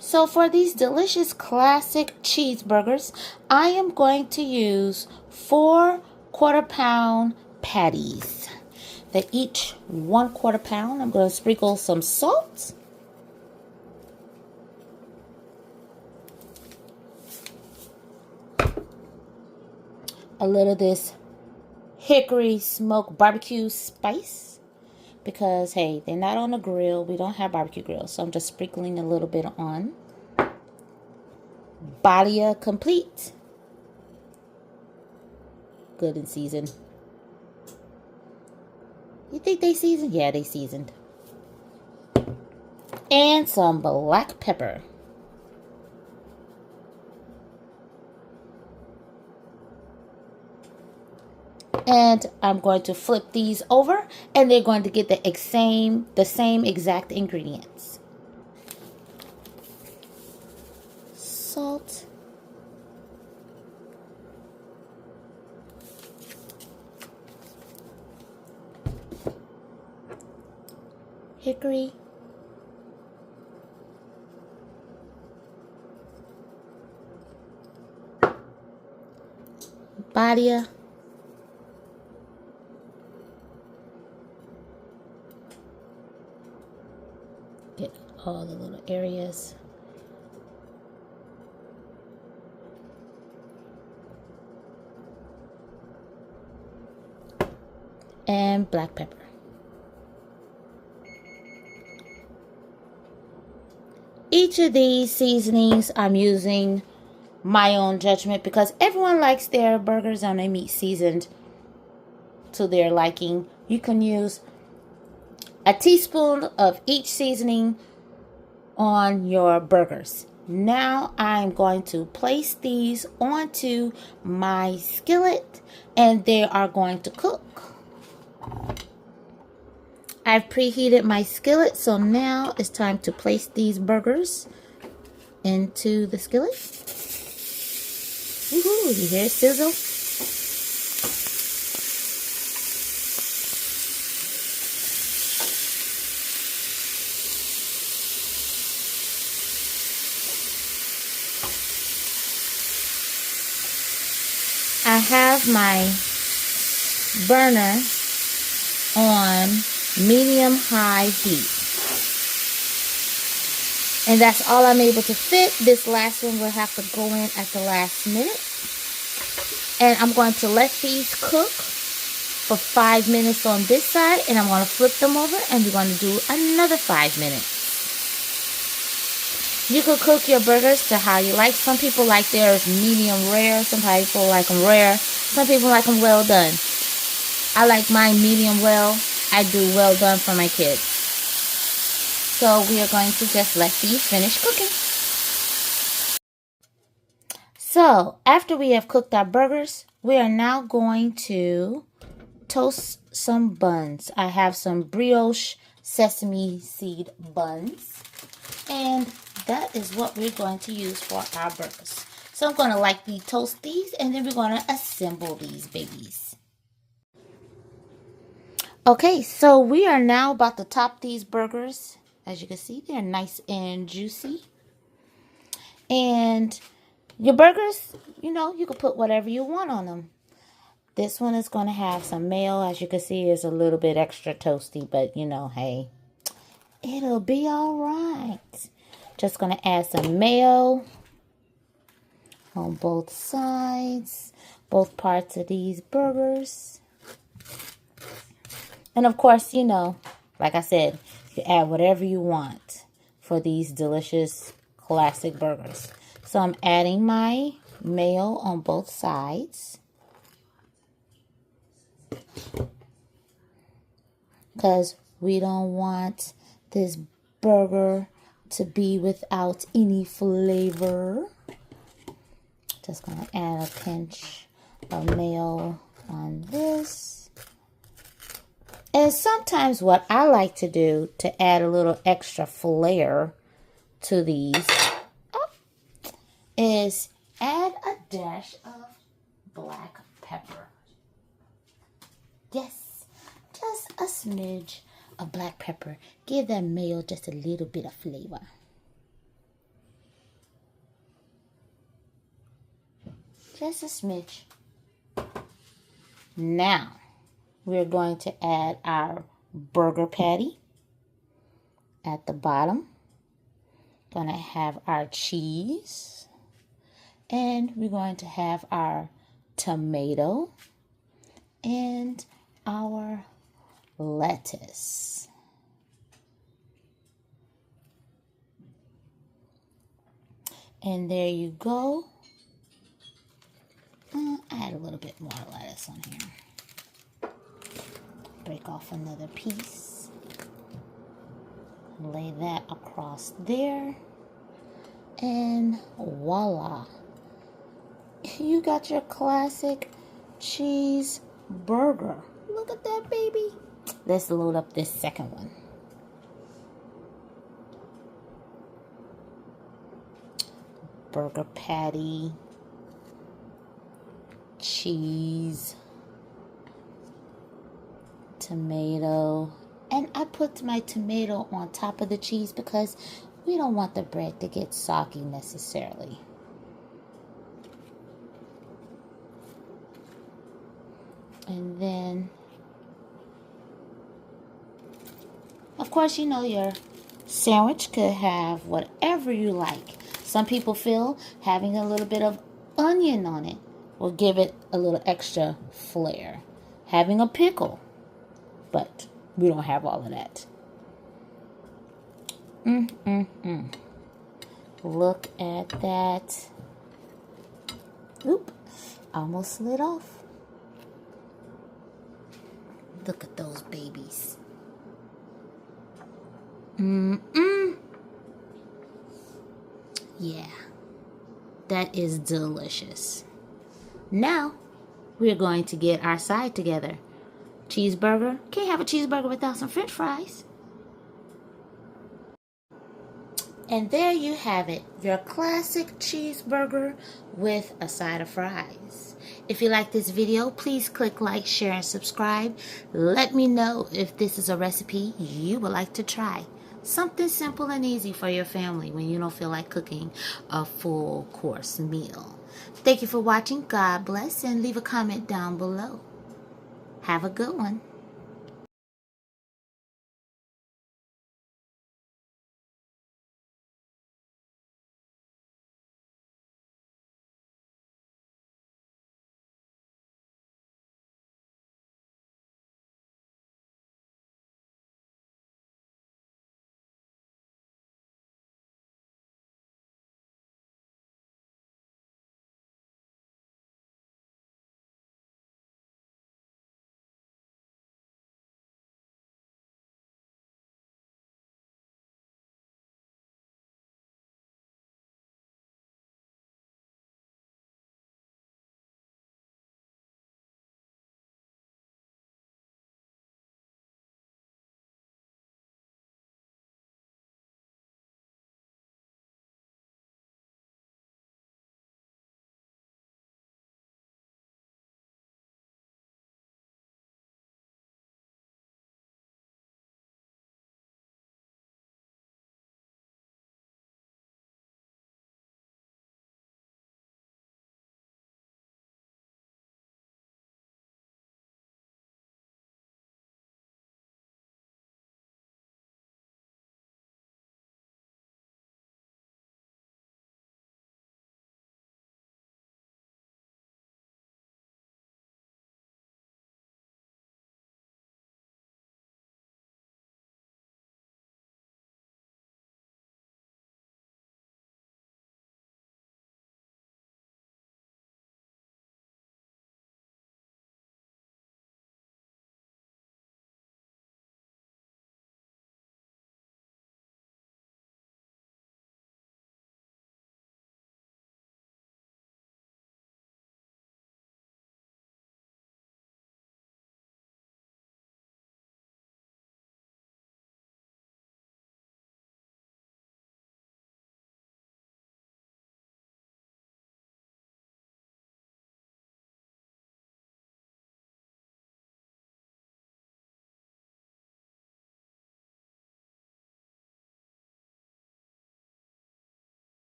So for these delicious classic cheeseburgers, I am going to use 4 quarter-pound patties. They're each 1/4 pound. I'm going to sprinkle some salt. A little of this hickory smoked barbecue spice. Because, hey, they're not on the grill. We don't have barbecue grills. So I'm just sprinkling a little bit on. Badia Complete. Good and seasoned. You think they seasoned? Yeah, they seasoned. And some black pepper. And I'm going to flip these over, and they're going to get the same exact ingredients. Salt. Hickory. Badia. Get all the little areas. And black pepper. Each of these seasonings I'm using my own judgment because everyone likes their burgers and their meat seasoned to their liking. You can use a teaspoon of each seasoning on your burgers. Now I'm going to place these onto my skillet and they are going to cook. I've preheated my skillet, so now it's time to place these burgers into the skillet. Woohoo, you hear it sizzle? I have my burner on medium-high heat. And that's all I'm able to fit. This last one will have to go in at the last minute. And I'm going to let these cook for 5 minutes on this side. And I'm going to flip them over and we're going to do another 5 minutes. You can cook your burgers to how you like. Some people like theirs medium rare. Some people like them rare. Some people like them well done. I like mine medium well. I do well done for my kids. So we are going to just let these finish cooking. So after we have cooked our burgers, we are now going to toast some buns. I have some brioche sesame seed buns. And that is what we're going to use for our burgers. So I'm going to lightly toast these and then we're going to assemble these babies. Okay, so we are now about to top these burgers. As you can see, they're nice and juicy. And your burgers, you know, you can put whatever you want on them. This one is going to have some mayo. As you can see, it's a little bit extra toasty, but you know, hey, it'll be all right. Just going to add some mayo on both sides, both parts of these burgers. And of course, you know, like I said, you add whatever you want for these delicious classic burgers. So I'm adding my mayo on both sides. Because we don't want this burger to be without any flavor. Just going to add a pinch of mayo on this. And sometimes what I like to do to add a little extra flair to these is add a dash of black pepper. Yes, just a smidge of black pepper. Give that mayo just a little bit of flavor. Just a smidge. Now, we're going to add our burger patty at the bottom. Gonna have our cheese. And we're going to have our tomato and our lettuce. And there you go. Add a little bit more lettuce on here. Break off another piece. Lay that across there. And voila. You got your classic cheese burger. Look at that, baby. Let's load up this second one. Burger patty, cheese, tomato, and I put my tomato on top of the cheese because we don't want the bread to get soggy necessarily. And then, of course, you know, your sandwich could have whatever you like. Some people feel having a little bit of onion on it will give it a little extra flair. Having a pickle, but we don't have all of that. Look at that. Oop, almost slid off. Look at those babies. Yeah, that is delicious. Now, we're going to get our side together. Cheeseburger. Can't have a cheeseburger without some French fries. And there you have it, your classic cheeseburger with a side of fries. If you like this video, please click like, share, and subscribe. Let me know if this is a recipe you would like to try. Something simple and easy for your family when you don't feel like cooking a full course meal. Thank you for watching. God bless, and leave a comment down below. Have a good one.